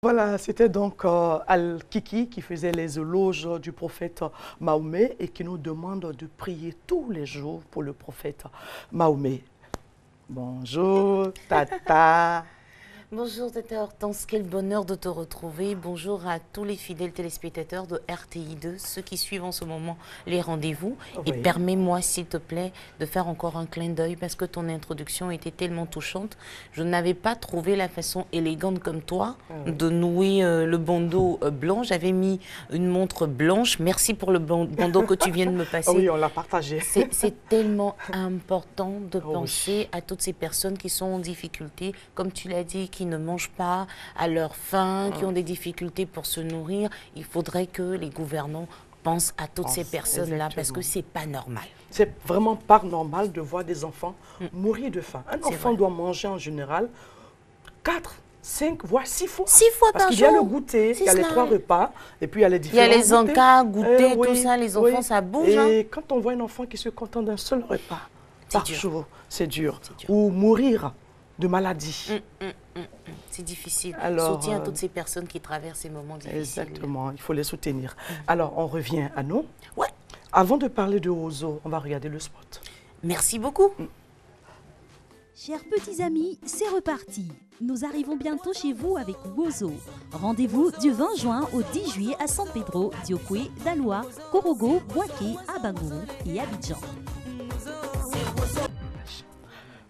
Voilà, c'était donc Al-Kiki qui faisait les éloges du prophète Mahomet et qui nous demande de prier tous les jours pour le prophète Mahomet. Bonjour, Tata. Bonjour Tata Hortense, quel bonheur de te retrouver. Bonjour à tous les fidèles téléspectateurs de RTI2, ceux qui suivent en ce moment les rendez-vous. Oui. Et permets-moi, s'il te plaît, de faire encore un clin d'œil parce que ton introduction était tellement touchante. Je n'avais pas trouvé la façon élégante comme toi de nouer le bandeau blanc. J'avais mis une montre blanche. Merci pour le bandeau que tu viens de me passer. Oui, on l'a partagé. C'est tellement important de penser à toutes ces personnes qui sont en difficulté, comme tu l'as dit, qui ne mangent pas à leur faim, qui ont des difficultés pour se nourrir. Il faudrait que les gouvernants pensent à toutes ces personnes-là parce que c'est pas normal. C'est vraiment pas normal de voir des enfants mourir de faim. Un enfant doit manger en général 4, 5, voire 6 fois. 6 fois par jour. Parce qu'il y a le goûter, il y a les 3 repas, et puis il y a les différents goûters. Il y a les encas, goûter, tout ça, les enfants, ça bouge. Et quand on voit un enfant qui se contente d'un seul repas par jour, c'est dur. Ou mourir de maladie. C'est difficile. Alors, soutien à toutes ces personnes qui traversent ces moments difficiles. Exactement, il faut les soutenir. Alors, on revient à nous. Ouais. Avant de parler de Wozo, on va regarder le spot. Merci beaucoup. Chers petits amis, c'est reparti. Nous arrivons bientôt chez vous avec Wozo. Rendez-vous du 20 juin au 10 juillet à San Pedro, Diokwe, Daloa, Korogo, Bouaké, Abangourou et Abidjan.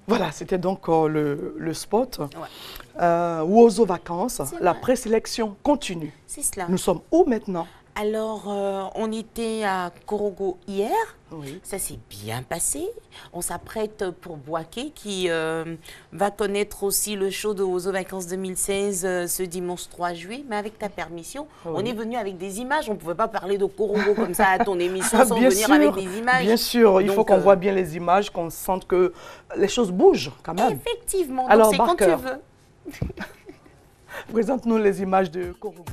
Voilà, c'était donc le spot. Wozo Vacances, la présélection continue. C'est cela. Nous sommes où maintenant? Alors, on était à Korogo hier. Oui. Ça s'est bien passé. On s'apprête pour Bouaké qui va connaître aussi le show de Wozo Vacances 2016 ce dimanche 3 juillet. Mais avec ta permission, on est venu avec des images. On ne pouvait pas parler de Korogo comme ça à ton émission sans venir avec des images. Bien sûr, il faut qu'on voit bien les images, qu'on sente que les choses bougent quand même. Effectivement, alors c'est quand tu veux. Présente-nous les images de Korogo.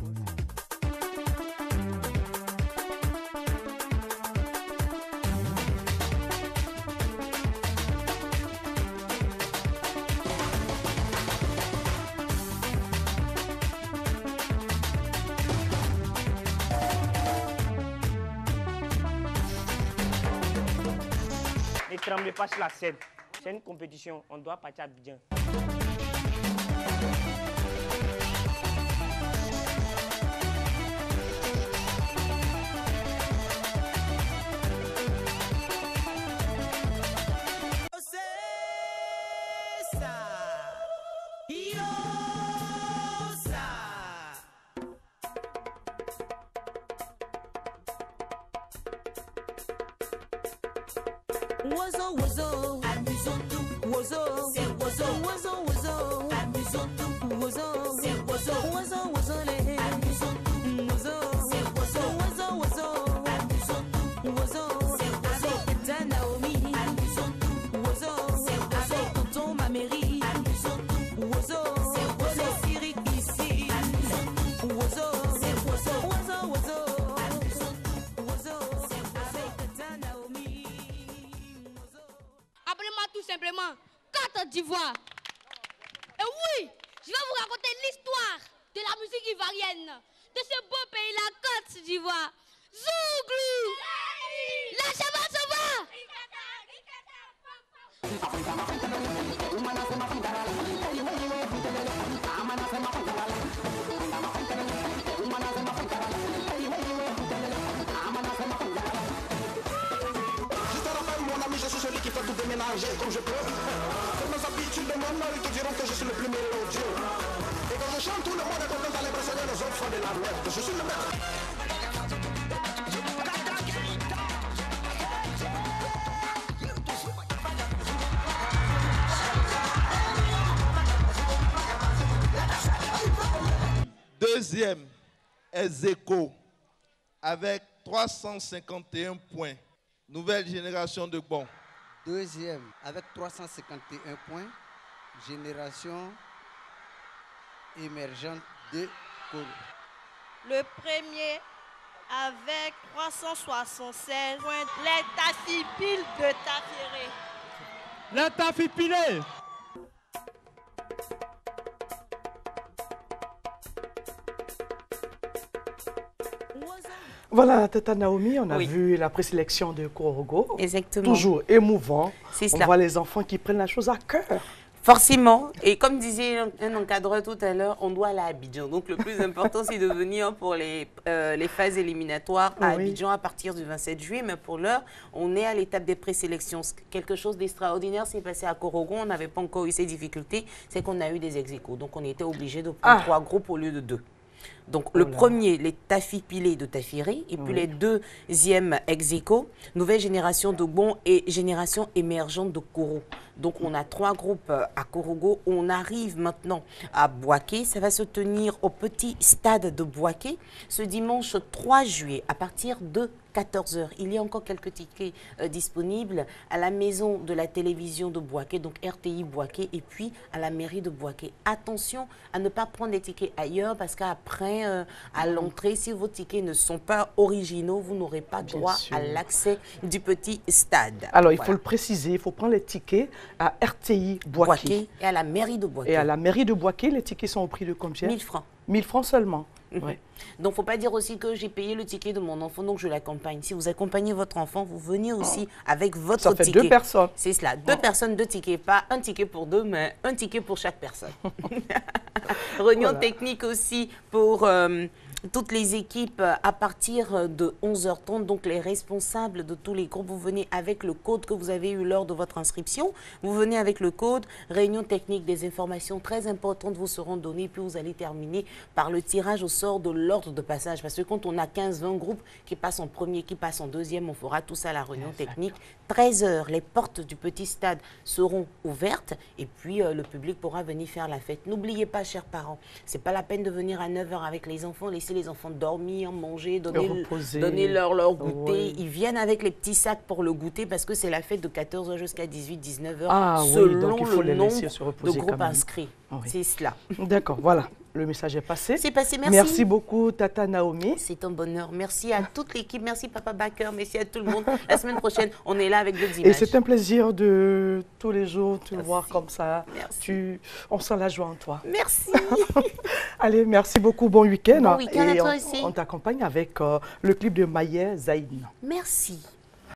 Ne tremblez pas sur la scène. C'est une compétition. On doit partir à bien. Wozo, wozo, amusons-nous. Wozo, c'est wozo, wozo, wozo, amusons-nous. Wozo, c'est wozo, wozo, wozo, les amusons-nous. Wozo, c'est wozo, wozo, wozo, amusons-nous. Wozo, c'est wozo, avec Naomi, amusons-nous. Wozo, c'est avec tonton Maméry, amusons-nous. Wozo, c'est wozo, Cyril ici, amusons-nous. Wozo, c'est wozo, wozo, wozo, amusons-nous. Wozo, c'est avec Naomi. Appelez-moi tout simplement Côte d'Ivoire. Et oui, je vais vous raconter l'histoire de la musique ivoirienne, de ce beau pays, la Côte d'Ivoire. Zouglou, la cheval se va. Je suis celui qui fait tout déménager comme je peux. Comme mes habitudes de mon nom, ils te diront que je suis le plus mélodieux. Et quand je chante, tout le monde est content d'aller impressionner les autres font de la merde. Je suis le maître. Deuxième, Ezeko, avec 351 points. Nouvelle génération de bons. Deuxième, avec 351 points. Génération émergente de Koro. Le premier, avec 376 points, les Tafipil de Taféré. Les Tafipilés. Voilà, Tata Naomi, on a Oui. vu la présélection de Korogo. Exactement. Toujours émouvant. C'est On cela. voit les enfants qui prennent la chose à cœur. Forcément, et comme disait un encadreur tout à l'heure, on doit aller à Abidjan. Donc le plus important, c'est de venir pour les phases éliminatoires à Oui. Abidjan à partir du 27 juillet. Mais pour l'heure, on est à l'étape des présélections. Quelque chose d'extraordinaire s'est passé à Korogo. On n'avait pas encore eu ces difficultés. C'est qu'on a eu des ex-aequo. Donc on était obligé de prendre 3 groupes au lieu de 2. Donc le premier, les Tafi Pilé de Tafiré, et puis les deuxièmes ex-aequo, Nouvelle Génération de Gbon et Génération Émergente de Koro. Donc on a 3 groupes à Korogo. On arrive maintenant à Bouaké. Ça va se tenir au petit stade de Bouaké ce dimanche 3 juillet à partir de 14 h. Il y a encore quelques tickets disponibles à la maison de la télévision de Bouaké, donc RTI Bouaké, et puis à la mairie de Bouaké. Attention à ne pas prendre des tickets ailleurs parce qu'après, à l'entrée, si vos tickets ne sont pas originaux, vous n'aurez pas droit à l'accès du petit stade. Alors, il faut le préciser, il faut prendre les tickets à RTI Bouaké. Et à la mairie de Bouaké. Et à la mairie de Bouaké, les tickets sont au prix de combien? 1000 francs. 1000 francs seulement. Donc, il ne faut pas dire aussi que j'ai payé le ticket de mon enfant, donc je l'accompagne. Si vous accompagnez votre enfant, vous venez aussi avec votre Ça fait ticket. 2 personnes. C'est cela. 2 personnes, 2 tickets. Pas un ticket pour 2, mais un ticket pour chaque personne. Réunion technique aussi pour toutes les équipes à partir de 11h30. Donc, les responsables de tous les groupes, vous venez avec le code que vous avez eu lors de votre inscription. Vous venez avec le code. Réunion technique, des informations très importantes vous seront données. Puis, vous allez terminer par le tirage au sort de l'ordre de passage. Parce que quand on a 15-20 groupes qui passent en premier, qui passent en deuxième, on fera tout ça à la réunion technique. 13 h, les portes du petit stade seront ouvertes. Et puis, le public pourra venir faire la fête. N'oubliez pas, chers parents, c'est pas la peine de venir à 9 h avec les enfants. Laissez les enfants dormir, manger, donner leur goûter. Oui. Ils viennent avec les petits sacs pour le goûter parce que c'est la fête de 14 h jusqu'à 18-19 h Ah, oui, selon donc il faut le les laisser nombre se reposer de quand groupes même. inscrits. Ah oui. C'est cela. D'accord, voilà. Le message est passé. C'est passé, merci. Merci beaucoup, Tata Naomi. C'est un bonheur. Merci à toute l'équipe. Merci, Papa Baker. Merci à tout le monde. La semaine prochaine, on est là avec d'autres images. Et c'est un plaisir de tous les jours te voir comme ça. Merci. On sent la joie en toi. Merci. Allez, merci beaucoup. Bon week-end. Bon week-end à Et toi aussi. on t'accompagne avec le clip de Maïe Zaïn. Merci.